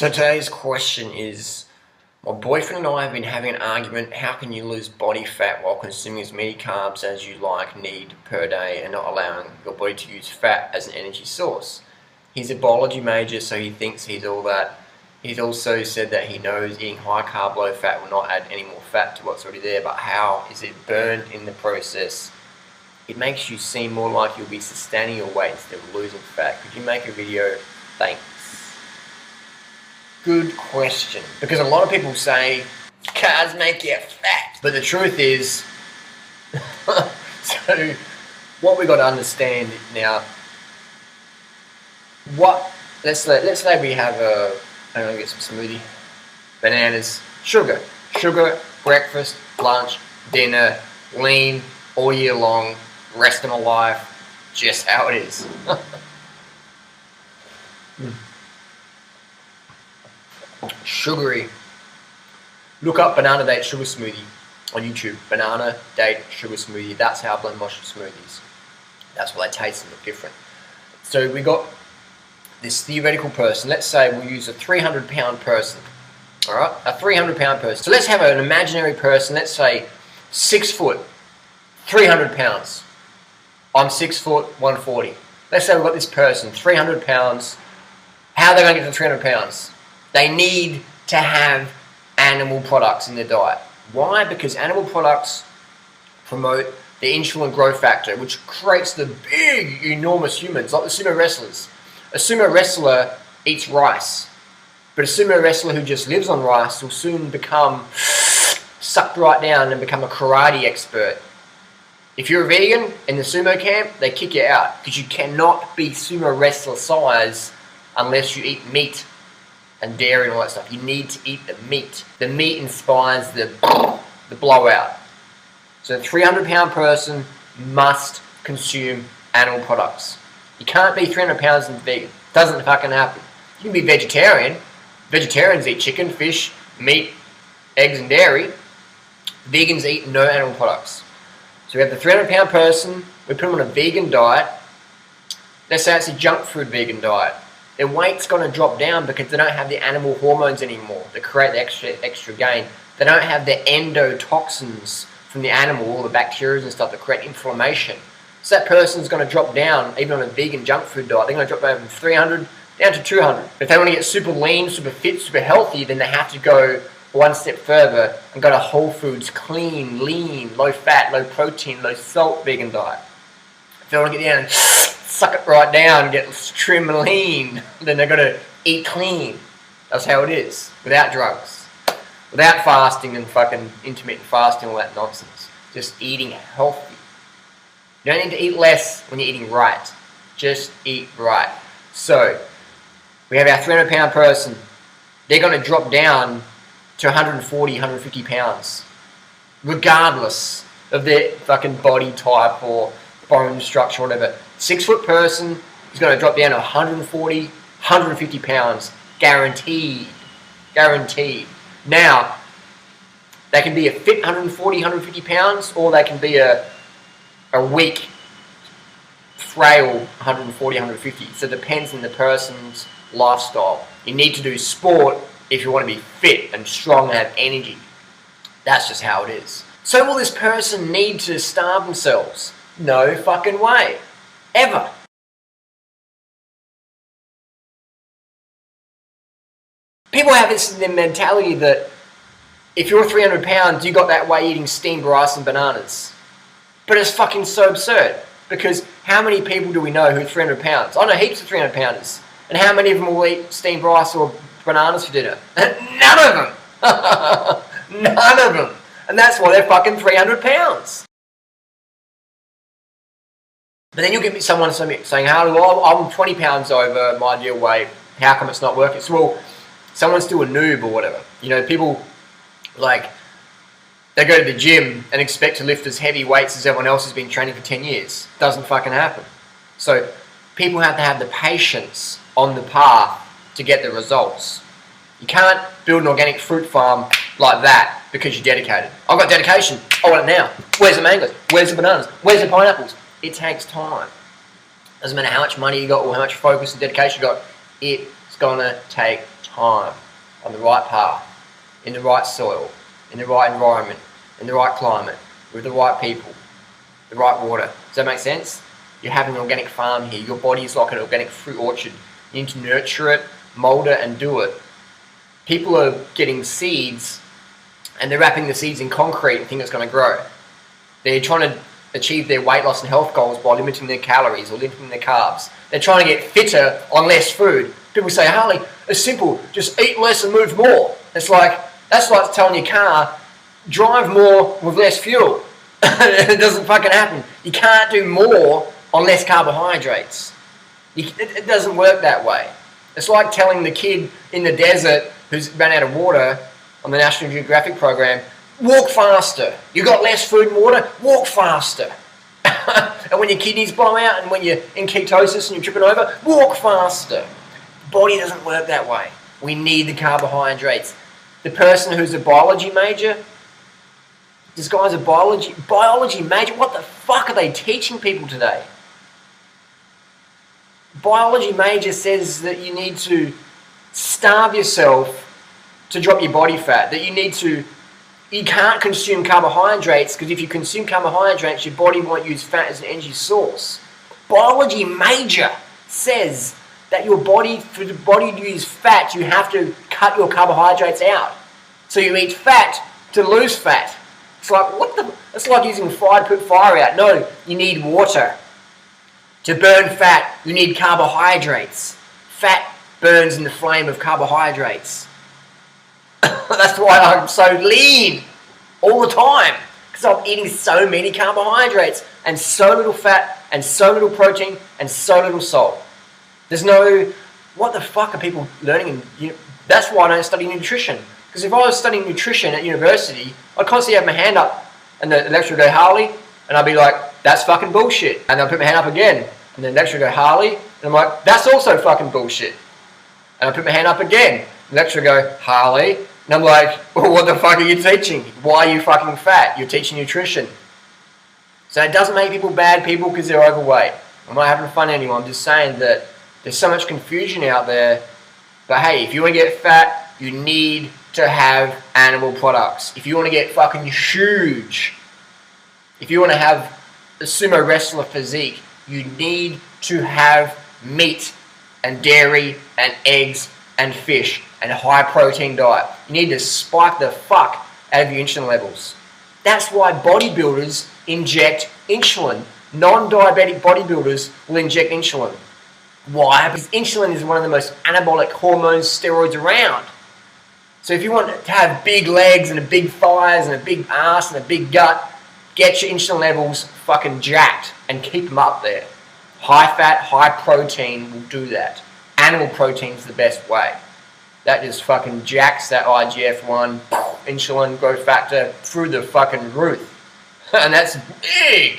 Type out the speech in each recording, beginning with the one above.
So today's question is, my boyfriend and I have been having an argument. How can you lose body fat while consuming as many carbs as you need per day and not allowing your body to use fat as an energy source? He's a biology major, so he thinks he's all that. He's also said that he knows eating high carb, low fat will not add any more fat to what's already there, but how is it burned in the process? It makes you seem more like you'll be sustaining your weight instead of losing fat. Could you make a video? Thanks. Good question. Because a lot of people say, carbs make you fat. But the truth is, so what we got to understand now, let's say we have I'm going to get some smoothie, bananas, sugar, breakfast, lunch, dinner, lean, all year long, rest of my life, just how it is. Sugary. Look up banana date sugar smoothie on YouTube. Banana date sugar smoothie. That's how I blend my smoothies. That's why they taste and look different. So we got this theoretical person. Let's say we'll use a 300-pound person. All right, a 300-pound person. So let's have an imaginary person. Let's say 6 foot, 300 pounds. I'm 6 foot, 140. Let's say we've got this person, 300 pounds. How are they going to get to 300 pounds? They need to have animal products in their diet. Why? Because animal products promote the insulin growth factor, which creates the big, enormous humans, like the sumo wrestlers. A sumo wrestler eats rice, but a sumo wrestler who just lives on rice will soon become sucked right down and become a karate expert. If you're a vegan in the sumo camp, they kick you out because you cannot be sumo wrestler size unless you eat meat and dairy and all that stuff. You need to eat the meat. The meat inspires the blowout. So a 300-pound person must consume animal products. You can't be 300 pounds and vegan. Doesn't fucking happen. You can be vegetarian. Vegetarians eat chicken, fish, meat, eggs and dairy. Vegans eat no animal products. So we have the 300-pound person, we put them on a vegan diet. Let's say it's a junk food vegan diet. Their weight's going to drop down because they don't have the animal hormones anymore that create the extra gain. They don't have the endotoxins from the animal, all the bacteria and stuff that create inflammation. So that person's going to drop down, even on a vegan junk food diet, they're going to drop down from 300 down to 200. If they want to get super lean, super fit, super healthy, then they have to go one step further and go to Whole Foods, clean, lean, low fat, low protein, low salt vegan diet. If they want to get down and suck it right down, get trim and lean, then they're going to eat clean. That's how it is, without drugs, without fasting and fucking intermittent fasting, all that nonsense. Just eating healthy. You don't need to eat less when you're eating right. Just eat right. So, we have our 300-pound person. They're going to drop down to 140, 150 pounds, regardless of their fucking body type or bone structure or whatever. 6 foot person is going to drop down to 140, 150 pounds, guaranteed. Guaranteed. Now, they can be a fit 140, 150 pounds, or they can be a weak, frail 140, 150. So it depends on the person's lifestyle. You need to do sport if you want to be fit and strong and have energy. That's just how it is. So will this person need to starve themselves? No fucking way. Ever. People have this in their mentality that if you're 300 pounds, you got that way eating steamed rice and bananas. But it's fucking so absurd. Because how many people do we know who are 300 pounds? I know heaps of 300 pounders. And how many of them will eat steamed rice or bananas for dinner? None of them. None of them. And that's why they're fucking 300 pounds. But then you'll get someone saying, "Well, I'm 20 pounds over my ideal weight. How come it's not working?" So, well, someone's still a noob or whatever. You know, people like, they go to the gym and expect to lift as heavy weights as everyone else has been training for 10 years. Doesn't fucking happen. So people have to have the patience on the path to get the results. You can't build an organic fruit farm like that because you're dedicated. I've got dedication. I want it now. Where's the mangoes? Where's the bananas? Where's the pineapples? It takes time. Doesn't matter how much money you got or how much focus and dedication you got. It's gonna take time, on the right path, in the right soil, in the right environment, in the right climate, with the right people, the right water. Does that make sense? You have an organic farm here. Your body is like an organic fruit orchard. You need to nurture it, mold it, and do it. People are getting seeds and they're wrapping the seeds in concrete and think it's going to grow. They're trying to achieve their weight loss and health goals by limiting their calories or limiting their carbs. They're trying to get fitter on less food. People say, Harley, it's simple, just eat less and move more. It's like, that's like telling your car, drive more with less fuel. It doesn't fucking happen. You can't do more on less carbohydrates. It doesn't work that way. It's like telling the kid in the desert who's ran out of water on the National Geographic program, walk faster. You got less food and water, walk faster. And when your kidneys blow out and when you're in ketosis and you're tripping over, walk faster. The body doesn't work that way. We need the carbohydrates. The person who's a biology major, this guy's a biology major, what the fuck are they teaching people today? Biology major says that you need to starve yourself to drop your body fat, that you can't consume carbohydrates because if you consume carbohydrates, your body won't use fat as an energy source. Biology major says that for the body to use fat, you have to cut your carbohydrates out. So you eat fat to lose fat. It's like, it's like using fire to put fire out. No, you need water. To burn fat, you need carbohydrates. Fat burns in the flame of carbohydrates. That's why I'm so lean all the time. Because I'm eating so many carbohydrates and so little fat and so little protein and so little salt. There's no, what the fuck are people learning? That's why I don't study nutrition. Because if I was studying nutrition at university, I'd constantly have my hand up and the lecturer would go, Harley, and I'd be like, that's fucking bullshit. And I'll put my hand up again. And the lecturer would go, Harley, and I'm like, that's also fucking bullshit. And I put my hand up again. The lecturer would go, Harley, and I'm like, well, what the fuck are you teaching? Why are you fucking fat? You're teaching nutrition. So it doesn't make people bad people because they're overweight. I'm not having fun anymore. I'm just saying that there's so much confusion out there. But hey, if you want to get fat, you need to have animal products. If you want to get fucking huge, if you want to have a sumo wrestler physique, you need to have meat and dairy and eggs and fish and a high protein diet. You need to spike the fuck out of your insulin levels. That's why bodybuilders inject insulin. Non-diabetic bodybuilders will inject insulin. Why? Because insulin is one of the most anabolic hormones, steroids around. So if you want to have big legs and a big thighs and a big ass and a big gut, get your insulin levels fucking jacked and keep them up there. High fat, high protein will do that. Animal protein is the best way. That just fucking jacks that IGF-1 insulin growth factor through the fucking roof. And that's big.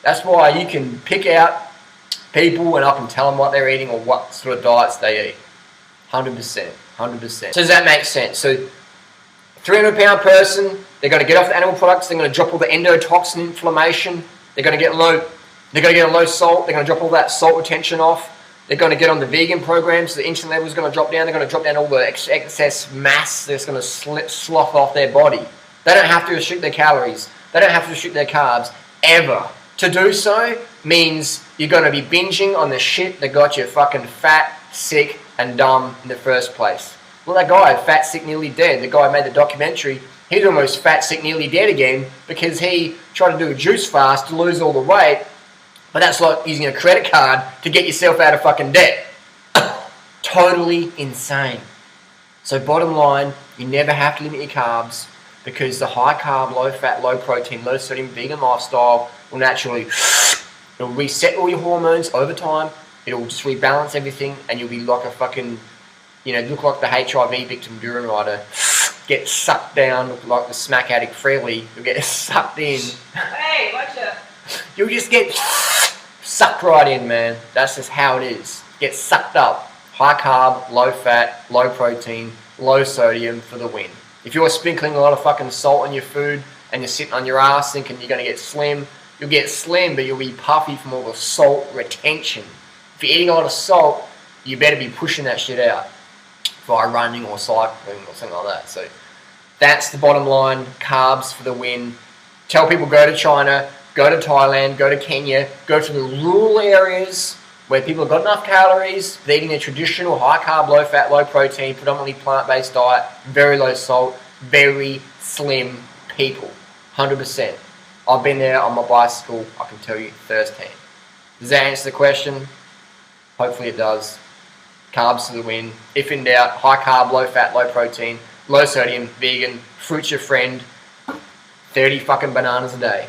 That's why you can pick out people and I can tell them what they're eating or what sort of diets they eat. 100%. 100%. So does that make sense? So 300-pound person, they're going to get off the animal products, they're going to drop all the endotoxin inflammation, they're going to get low salt, they're going to drop all that salt retention off, they're going to get on the vegan program, so the insulin level is going to drop down, they're going to drop down all the excess mass that's going to slough off their body. They don't have to restrict their calories, they don't have to restrict their carbs, ever. To do so means you're going to be binging on the shit that got you fucking fat, sick, and dumb in the first place. Well, that guy, Fat, Sick, Nearly Dead, the guy who made the documentary, he's almost fat, sick, nearly dead again because he tried to do a juice fast to lose all the weight, but that's like using a credit card to get yourself out of fucking debt. Totally insane. So bottom line, you never have to limit your carbs because the high carb, low fat, low protein, low sodium vegan lifestyle will naturally it'll reset all your hormones over time. It'll just rebalance everything and you'll be like a fucking, look like the HIV victim durianrider. Get sucked down, look like the smack addict Freely. You'll get sucked in. Hey, watch it. You'll just get sucked right in, man. That's just how it is. Get sucked up. High carb, low fat, low protein, low sodium for the win. If you're sprinkling a lot of fucking salt in your food and you're sitting on your ass thinking you're going to get slim, you'll get slim, but you'll be puffy from all the salt retention. If you're eating a lot of salt, you better be pushing that shit out. via running or cycling or something like that. So that's the bottom line. Carbs for the win. Tell people go to China, go to Thailand, go to Kenya, go to the rural areas where people have got enough calories, they're eating a traditional high carb, low fat, low protein, predominantly plant-based diet, very low salt, very slim people. 100%. I've been there on my bicycle, I can tell you firsthand. Does that answer the question? Hopefully it does. Carbs to the win. If in doubt, high carb, low fat, low protein, low sodium, vegan, fruit's your friend, 30 fucking bananas a day.